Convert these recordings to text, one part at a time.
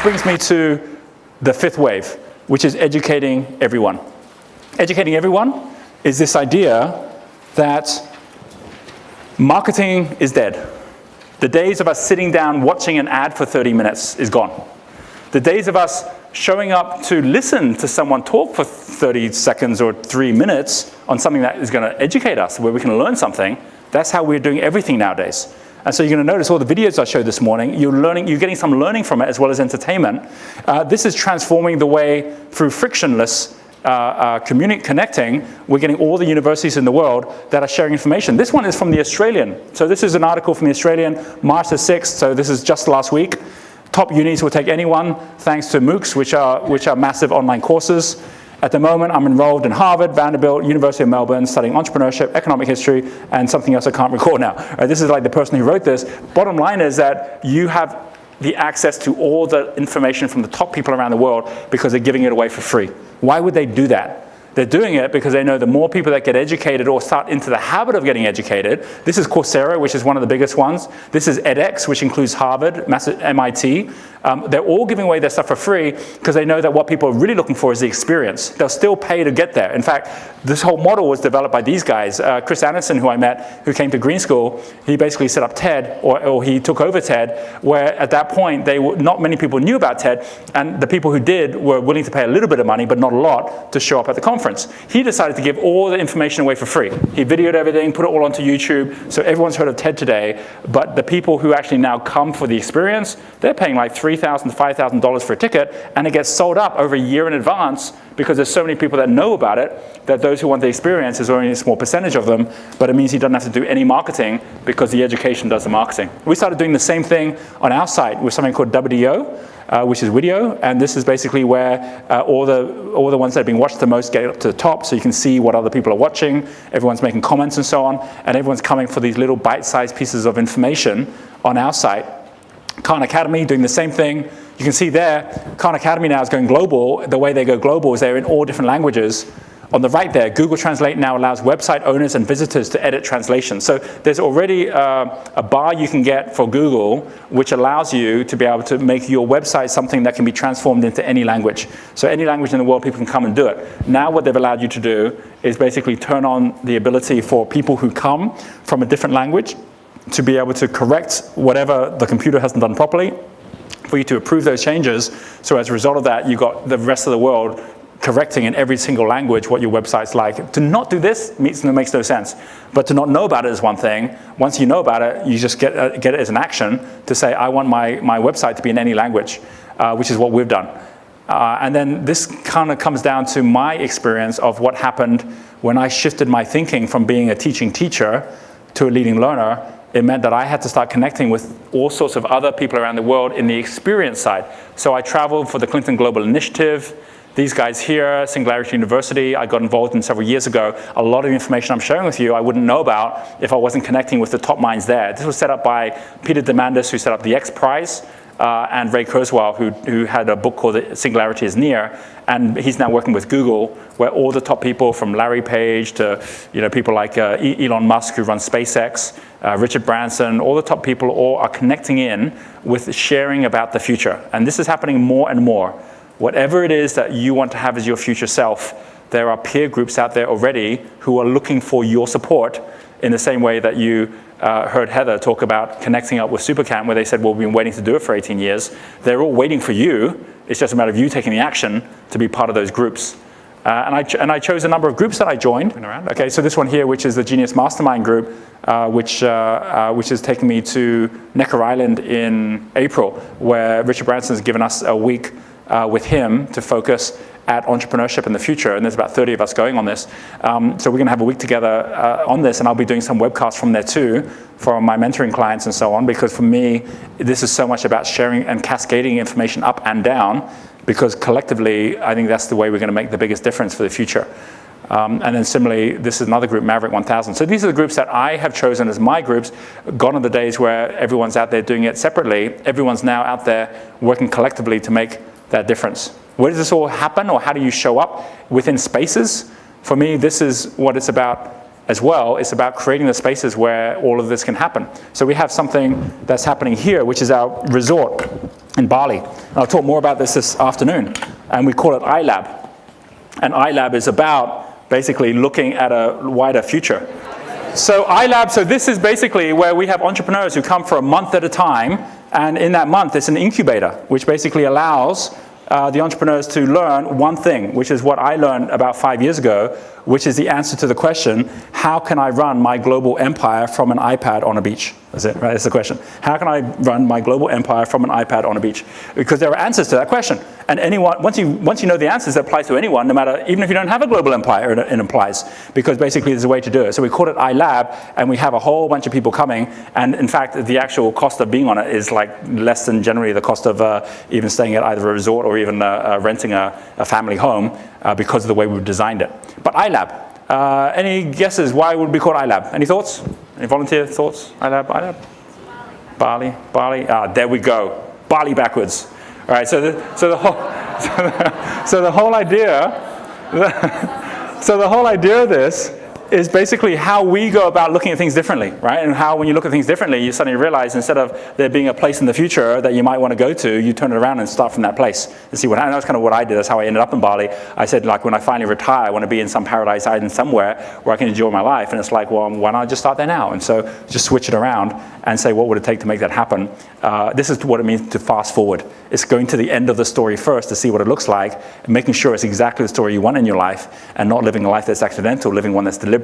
brings me to the fifth wave, which is educating everyone. Educating everyone is this idea that marketing is dead. The days of us sitting down watching an ad for 30 minutes is gone. The days of us showing up to listen to someone talk for 30 seconds or 3 minutes on something that is going to educate us, where we can learn something, that's how we're doing everything nowadays. And so you're going to notice all the videos I showed this morning, you're getting some learning from it as well as entertainment. This is transforming the way through frictionless connecting. We're getting all the universities in the world that are sharing information. This one is from the Australian. So this is an article from the Australian, March the 6th, so this is just last week. Top unis will take anyone, thanks to MOOCs, which are massive online courses. At the moment, I'm enrolled in Harvard, Vanderbilt, University of Melbourne, studying entrepreneurship, economic history, and something else I can't recall now. This is like the person who wrote this. Bottom line is that you have the access to all the information from the top people around the world because they're giving it away for free. Why would they do that? They're doing it because they know the more people that get educated or start into the habit of getting educated. This is Coursera, which is one of the biggest ones. This is edX, which includes Harvard, MIT. They're all giving away their stuff for free because they know that what people are really looking for is the experience. They'll still pay to get there. In fact, this whole model was developed by these guys. Chris Anderson, who I met, who came to Green School, he basically set up TED, or he took over TED, where at that point, not many people knew about TED, and the people who did were willing to pay a little bit of money, but not a lot, to show up at the conference. He decided to give all the information away for free. He videoed everything, put it all onto YouTube, so everyone's heard of TED today, but the people who actually now come for the experience, they're paying like $3,000 to $5,000 for a ticket, and it gets sold up over a year in advance because there's so many people that know about it that those who want the experience is only a small percentage of them, but it means he doesn't have to do any marketing because the education does the marketing. We started doing the same thing on our site with something called WDO, which is video, and this is basically where all the ones that have been watched the most get up to the top, so you can see what other people are watching, everyone's making comments and so on, and everyone's coming for these little bite-sized pieces of information on our site. Khan Academy doing the same thing. You can see there, Khan Academy now is going global. The way they go global is they're in all different languages. On the right there, Google Translate now allows website owners and visitors to edit translations. So there's already a bar you can get for Google, which allows you to be able to make your website something that can be transformed into any language. So any language in the world, people can come and do it. Now what they've allowed you to do is basically turn on the ability for people who come from a different language to be able to correct whatever the computer hasn't done properly, for you to approve those changes. So as a result of that, you've got the rest of the world correcting in every single language what your website's like. To not do this makes no sense. But to not know about it is one thing. Once you know about it, you just get it as an action to say, I want my website to be in any language, which is what we've done. And then this kind of comes down to my experience of what happened when I shifted my thinking from being a teaching teacher to a leading learner. It meant that I had to start connecting with all sorts of other people around the world in the experience side. So I traveled for the Clinton Global Initiative. These guys here, Singularity University, I got involved in several years ago. A lot of the information I'm sharing with you, I wouldn't know about if I wasn't connecting with the top minds there. This was set up by Peter Demandis, who set up the X Prize, and Ray Kurzweil, who had a book called Singularity is Near, and he's now working with Google, where all the top people from Larry Page to people like Elon Musk, who runs SpaceX, Richard Branson, all the top people all are connecting in with sharing about the future. And this is happening more and more. Whatever it is that you want to have as your future self, there are peer groups out there already who are looking for your support in the same way that you heard Heather talk about connecting up with Supercamp, where they said, well, we've been waiting to do it for 18 years. They're all waiting for you. It's just a matter of you taking the action to be part of those groups. And I chose a number of groups that I joined. Okay, so this one here, which is the Genius Mastermind group, which is taking me to Necker Island in April, where Richard Branson has given us a week with him to focus at entrepreneurship in the future, and there's about 30 of us going on this. So we're gonna have a week together on this, and I'll be doing some webcasts from there too, for my mentoring clients and so on, because for me, this is so much about sharing and cascading information up and down, because collectively, I think that's the way we're gonna make the biggest difference for the future. And then similarly, this is another group, Maverick 1000. So these are the groups that I have chosen as my groups. Gone are the days where everyone's out there doing it separately. Everyone's now out there working collectively to make that difference. Where does this all happen, or how do you show up within spaces? For me, this is what it's about as well, it's about creating the spaces where all of this can happen. So we have something that's happening here, which is our resort in Bali. And I'll talk more about this afternoon. And we call it iLab. And iLab is about basically looking at a wider future. So iLab, so this is basically where we have entrepreneurs who come for a month at a time, and in that month it's an incubator, which basically allows the entrepreneurs to learn one thing, which is what I learned about 5 years ago, which is the answer to the question, how can I run my global empire from an iPad on a beach? That's it, right? That's the question. How can I run my global empire from an iPad on a beach? Because there are answers to that question. And anyone, once you know the answers, that apply to anyone, no matter, even if you don't have a global empire, it applies. Because basically there's a way to do it. So we call it iLab, and we have a whole bunch of people coming. And in fact, the actual cost of being on it is like less than generally the cost of even staying at either a resort or even renting a family home because of the way we've designed it. But iLab. Any guesses why it would be called iLab? Any thoughts? Any volunteer thoughts? iLab? Bali. There we go. Bali backwards. All right. So the whole idea of this is basically how we go about looking at things differently, right? And how when you look at things differently, you suddenly realize instead of there being a place in the future that you might want to go to, you turn it around and start from that place and see what happens. That's kind of what I did. That's how I ended up in Bali. I said, like, when I finally retire, I want to be in some paradise island somewhere where I can enjoy my life. And it's like, well, why not just start there now? And so just switch it around and say, what would it take to make that happen? This is what it means to fast forward. It's going to the end of the story first to see what it looks like, and making sure it's exactly the story you want in your life, and not living a life that's accidental, living one that's deliberate,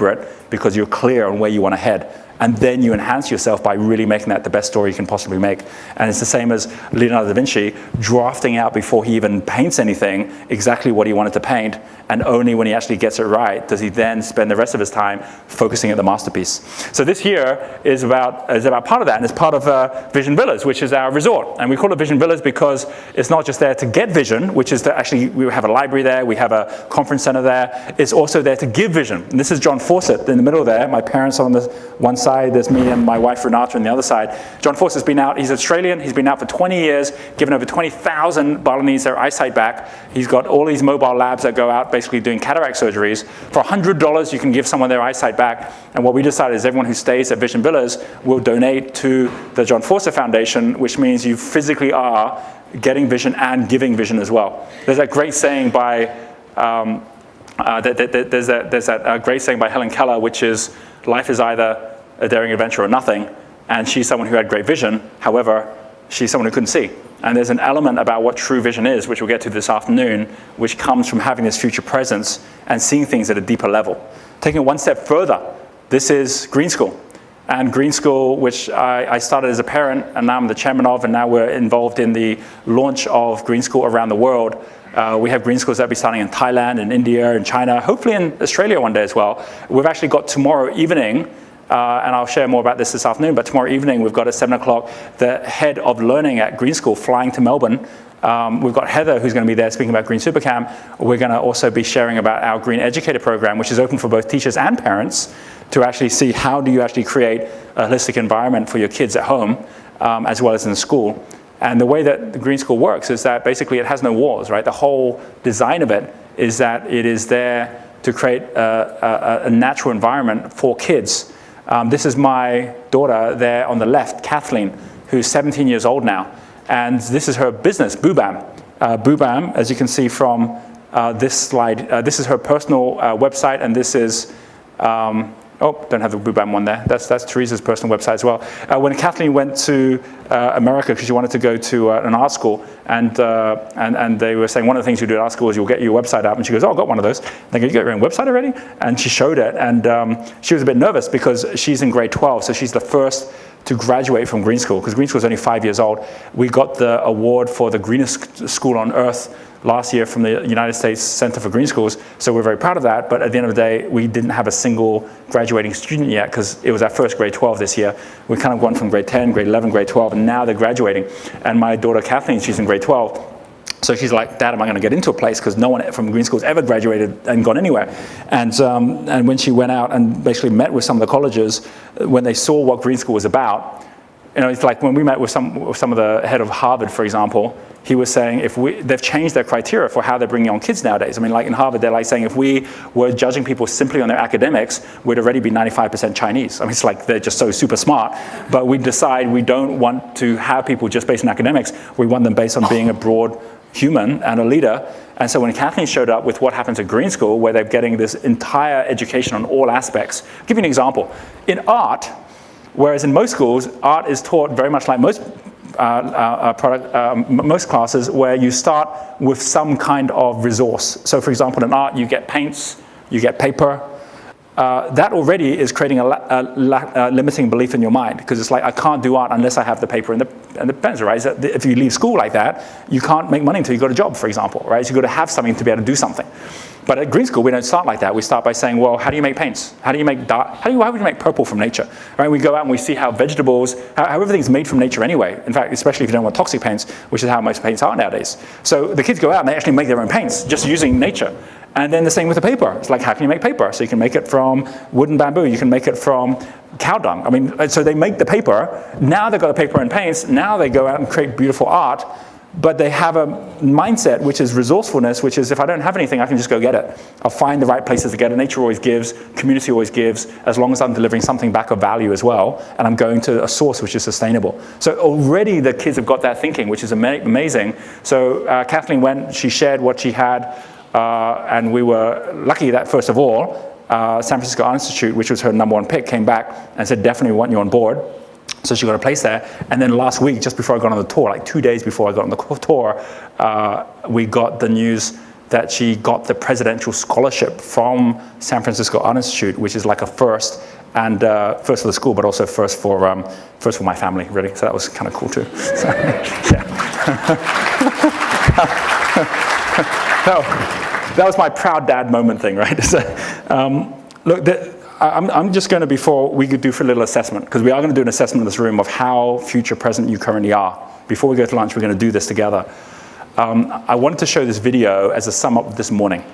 because you're clear on where you want to head. And then you enhance yourself by really making that the best story you can possibly make. And it's the same as Leonardo da Vinci drafting out before he even paints anything exactly what he wanted to paint, and only when he actually gets it right does he then spend the rest of his time focusing at the masterpiece. So this here is about part of that, and it's part of Vision Villas, which is our resort. And we call it Vision Villas because it's not just there to get vision, which is to actually, we have a library there, we have a conference center there. It's also there to give vision. And this is John Fawcett in the middle there, my parents on the one side, there's me and my wife Renata on the other side. John Fawcett's been out, he's Australian, he's been out for 20 years, given over 20,000 Balinese their eyesight back. He's got all these mobile labs that go out basically doing cataract surgeries. For $100, you can give someone their eyesight back. And what we decided is everyone who stays at Vision Villas will donate to the John Fawcett Foundation, which means you physically are getting vision and giving vision as well. There's that great saying by, there's that great saying by Helen Keller, which is, life is either a daring adventure or nothing, and she's someone who had great vision. However, she's someone who couldn't see. And there's an element about what true vision is, which we'll get to this afternoon, which comes from having this future presence and seeing things at a deeper level. Taking it one step further, this is Green School. And Green School, which I started as a parent, and now I'm the chairman of, and now we're involved in the launch of Green School around the world. We have Green Schools that will be starting in Thailand, in India, in China, hopefully in Australia one day as well. We've actually got tomorrow evening, and I'll share more about this afternoon, but tomorrow evening we've got at 7 o'clock the head of learning at Green School flying to Melbourne. We've got Heather, who's going to be there speaking about Green Supercamp. We're going to also be sharing about our Green Educator program, which is open for both teachers and parents to actually see how do you actually create a holistic environment for your kids at home, as well as in the school. And the way that the Green School works is that basically it has no walls, right? The whole design of it is that it is there to create a natural environment for kids. This is my daughter there on the left, Kathleen, who's 17 years old now. And this is her business, Boobam. Boobam, as you can see from this slide, this is her personal website, and this is, don't have the Boobam one there. That's Teresa's personal website as well. When Kathleen went to America, because she wanted to go to an art school, and they were saying one of the things you do at art school is you'll get your website up, and she goes, oh, I've got one of those. They go, you got your own website already? And she showed it, and she was a bit nervous because she's in grade 12, so she's the first to graduate from Green School, because Green School is only 5 years old. We got the award for the greenest school on earth last year from the United States Center for Green Schools, so we're very proud of that, but at the end of the day, we didn't have a single graduating student yet, because it was our first grade 12 this year. We kind of gone from grade 10, grade 11, grade 12, and now they're graduating. And my daughter Kathleen, she's in grade 12, so she's like, Dad, am I going to get into a place? Because no one from Green School's ever graduated and gone anywhere. And when she went out and basically met with some of the colleges, when they saw what Green School was about, It's like when we met with some of the head of Harvard, for example, he was saying they've changed their criteria for how they're bringing on kids nowadays. I mean, like in Harvard, they're like saying if we were judging people simply on their academics, we'd already be 95% Chinese. I mean, it's like they're just so super smart. But we decide we don't want to have people just based on academics. We want them based on being a broad human and a leader. And so when Kathleen showed up with what happens at Green School, where they're getting this entire education on all aspects. I'll give you an example. In art, whereas in most schools, art is taught very much like most most classes, where you start with some kind of resource. So for example, in art, you get paints, you get paper. That already is creating a limiting belief in your mind, because it's like, I can't do art unless I have the paper and the pens, right? So if you leave school like that, you can't make money until you got a job, for example, right? So you've got to have something to be able to do something. But at Green School, we don't start like that. We start by saying, well, how do you make paints? How do you make dark? How would you make purple from nature? Right? We go out and we see how vegetables, how everything's made from nature anyway. In fact, especially if you don't want toxic paints, which is how most paints are nowadays. So the kids go out and they actually make their own paints, just using nature. And then the same with the paper. It's like, how can you make paper? So you can make it from wood and bamboo. You can make it from cow dung. I mean, so they make the paper. Now they've got the paper and paints. Now they go out and create beautiful art. But they have a mindset, which is resourcefulness, which is if I don't have anything, I can just go get it. I'll find the right places to get it. Nature always gives, community always gives, as long as I'm delivering something back of value as well, and I'm going to a source which is sustainable. So already the kids have got that thinking, which is amazing. So Kathleen went, she shared what she had, and we were lucky that, first of all, San Francisco Art Institute, which was her #1 pick, came back and said, definitely want you on board. So she got a place there. And then last week, just before I got on the tour, like 2 days before I got on the tour, we got the news that she got the presidential scholarship from San Francisco Art Institute, which is like a first, and first for the school, but also first for my family, really. So that was kind of cool too. So, yeah. That was my proud dad moment thing, right? So, look, I'm just going to, before we could do for a little assessment, because we are going to do an assessment in this room of how future present you currently are. Before we go to lunch, we're going to do this together. I wanted to show this video as a sum up this morning,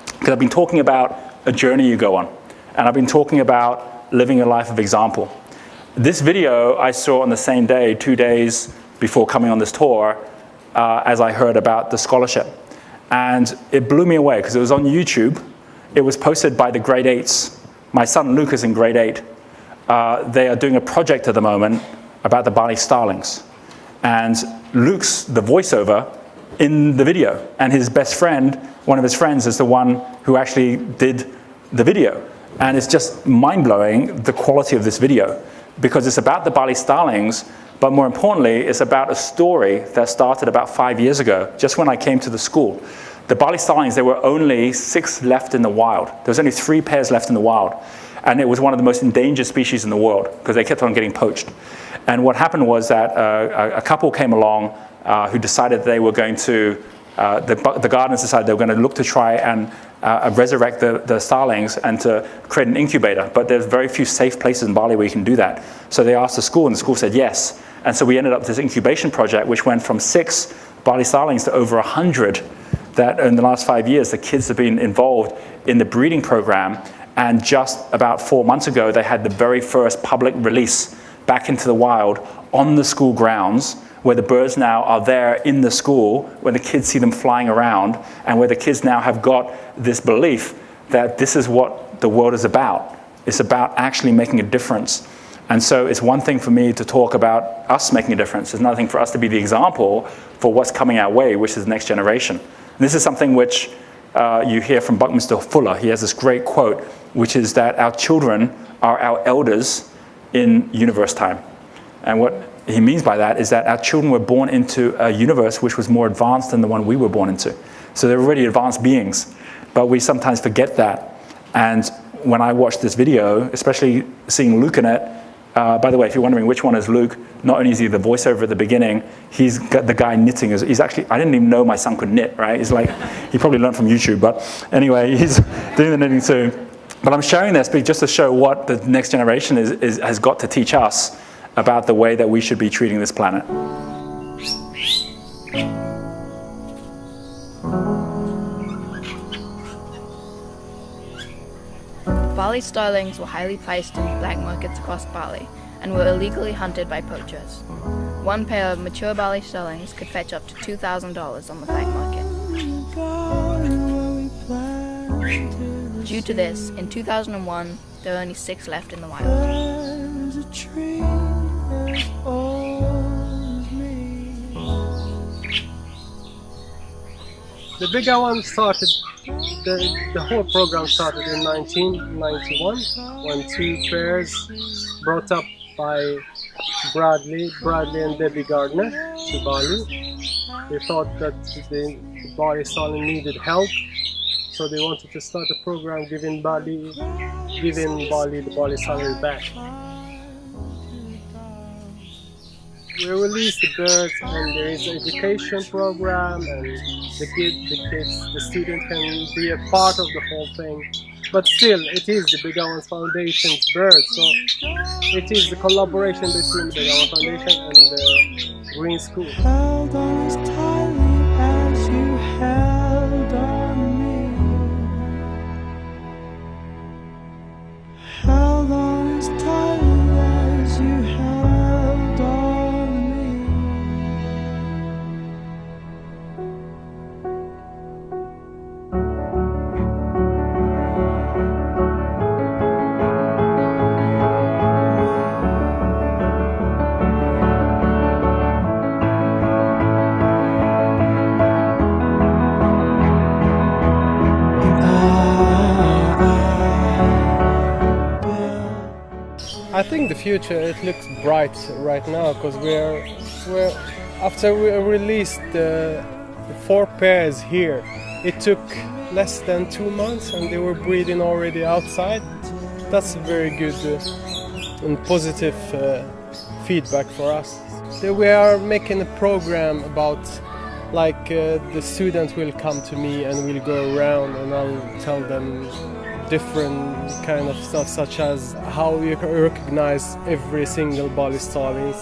because I've been talking about a journey you go on, and I've been talking about living a life of example. This video I saw on the same day, 2 days before coming on this tour, as I heard about the scholarship. And it blew me away, because it was on YouTube. It was posted by the grade 8s. My son Luke is in grade 8. They are doing a project at the moment about the Bali starlings. And Luke's the voiceover in the video. And his best friend, one of his friends, is the one who actually did the video. And it's just mind-blowing, the quality of this video, because it's about the Bali starlings, but more importantly, it's about a story that started about 5 years ago, just when I came to the school. The Bali starlings, there were only 6 left in the wild. There was only 3 pairs left in the wild. And it was one of the most endangered species in the world, because they kept on getting poached. And what happened was that a couple came along who decided they were going to, the gardeners decided they were going to look to try and resurrect the starlings and to create an incubator. But there's very few safe places in Bali where you can do that. So they asked the school, and the school said yes. And so we ended up with this incubation project, which went from 6 Bali starlings to over 100. That in the last 5 years, the kids have been involved in the breeding program. And just about 4 months ago, they had the very first public release back into the wild on the school grounds, where the birds now are there in the school, where the kids see them flying around, and where the kids now have got this belief that this is what the world is about. It's about actually making a difference. And so it's one thing for me to talk about us making a difference. It's another thing for us to be the example for what's coming our way, which is the next generation. And this is something which you hear from Buckminster Fuller. He has this great quote, which is that our children are our elders in universe time. And what he means by that is that our children were born into a universe which was more advanced than the one we were born into. So they're already advanced beings, but we sometimes forget that. And when I watched this video, especially seeing Luke in it, by the way, if you're wondering which one is Luke, not only is he the voiceover at the beginning, he's got the guy knitting. He's actually, I didn't even know my son could knit, right? He's like, he probably learned from YouTube, but anyway, he's doing the knitting too. But I'm sharing this just to show what the next generation has got to teach us about the way that we should be treating this planet. Bali starlings were highly priced in black markets across Bali. and were illegally hunted by poachers. One pair of mature Bali starlings could fetch up to $2,000 on the black market. Due to this, in 2001, there were only 6 left in the wild. The bigger one started, the whole program started in 1991 when 2 pairs brought up by Bradley and Debbie Gardner to Bali. They thought that the Bali starling needed help, so they wanted to start a program giving Bali the Bali starling back. We release the birds, and there is an education program, and the student can be a part of the whole thing. But still, it is the Bigger Ones Foundation's bird, so it is the collaboration between the Bigger Ones Foundation and the Green School. Held on as tightly as you held on me. Held on as tightly as you held on. I think the future, it looks bright right now, because after we released the 4 pairs here, it took less than 2 months and they were breeding already outside. That's very good and positive feedback for us. We are making a program about, like, the students will come to me and we'll go around and I'll tell them different kind of stuff, such as how you can recognize every single Bali starlings.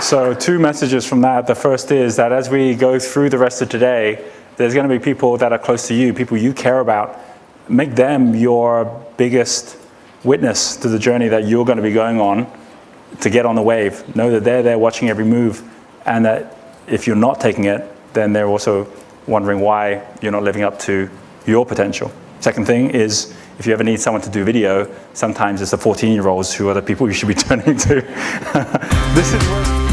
So 2 messages from that. The first is that as we go through the rest of today, there's going to be people that are close to you, people you care about. Make them your biggest witness to the journey that you're going to be going on to get on the wave. Know that they're there watching every move, and that if you're not taking it, then they're also wondering why you're not living up to your potential. Second thing is, if you ever need someone to do video, sometimes it's the 14-year-olds who are the people you should be turning to. This is